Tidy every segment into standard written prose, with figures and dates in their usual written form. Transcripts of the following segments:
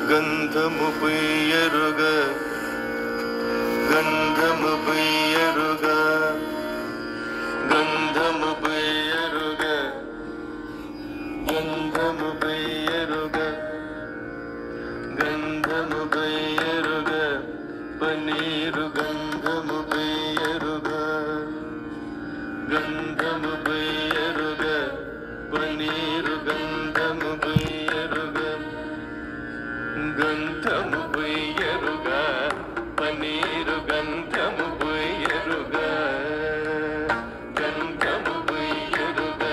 గంధము పుయ్యరుగ గంధము పుయ్యరుగ గంధము పుయ్యరుగ గంధము పుయ్యరుగ గంధము పుయ్యరుగ పన్నీరు గంధము పుయ్యరుగ గంధము పుయ్యరుగ పన్నీరు గంధము పుయ్యరుగ గంధము పుయ్యరుగ పన్నీరు గంధము పుయ్యరుగ గంధము పుయ్యరుగ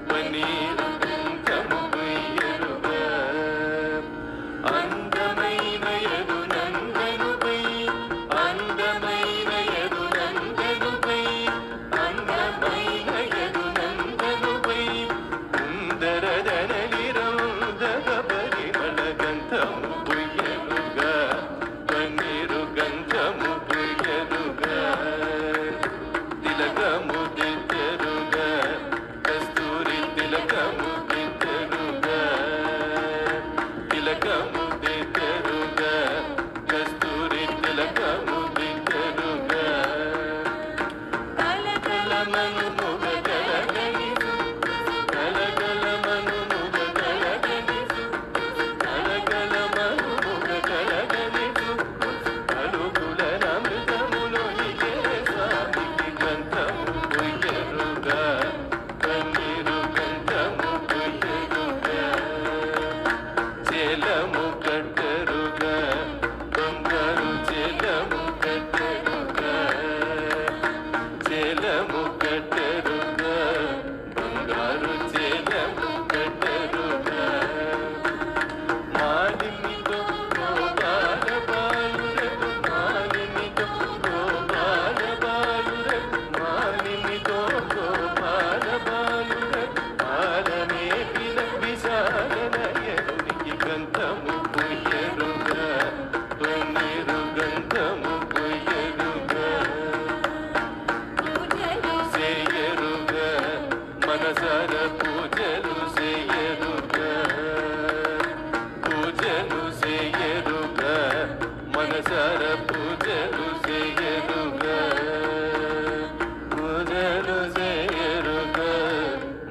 పన్నీరు గంధము పుయ్యరుగ అందమైన యదునందనుపై అందమైన యదునందనుపై అందమైన యదునందనుపై సుందరదనలిరౌదగ పరిమళ గంధము పుయ్యరుగ పన్నీరు గంధము పుయ్యరుగ తిలకము దిద్దరుగ కస్తూరి తిలకము దిద్దరుగ తిలకము దిద్దరుగ కస్తూరి తిలకము దిద్దరుగ కలకలమను ముగ కలగనిసు కలకలమను ముగ కలగనిసు కలకలమను ముగ కలగనిసు పలుకుల నమృతములో ఇదే స్వామికి గంధము పుయ్యరుగ పన్నీరు గంధము పుయ్యరుగ చెలము కట్టరుగ బంగారు చెలము కట్టరుగ చెలము కట్టరుగ బంగారు చెలము కట్టరుగ మాలినితో గోపాల బాలురకు మాలినితో గోపాల బాలురకు మాలినితో గోపాల బాలురకు పాలనే పిల విశాల నయనునికి గంధము పుయ్యరుగ పన్నీరు గంధము పుయ్యరుగ సేయరుగ మనసార పూజలు సేయరుగ పూజలు సేయరుగ మనసార పూజలు సేయరుగ పూజలు సేయరుగ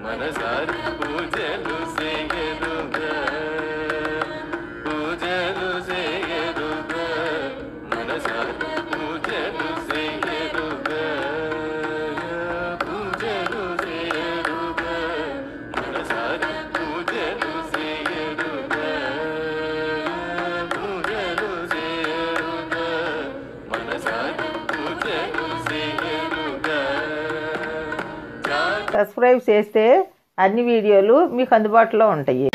మనసార పూజలు సేయరుగ పూజలు సేయరుగ మనసార పూజలు సేయరుగ పూజలు సేయరుగ మనసార పూజలు సేయరుగ పూజలు సేయరుగ మనసార పూజలు సేయరుగ సబ్స్క్రైబ్ చేస్తే అన్ని వీడియోలు మీకు అందుబాటులో ఉంటాయి.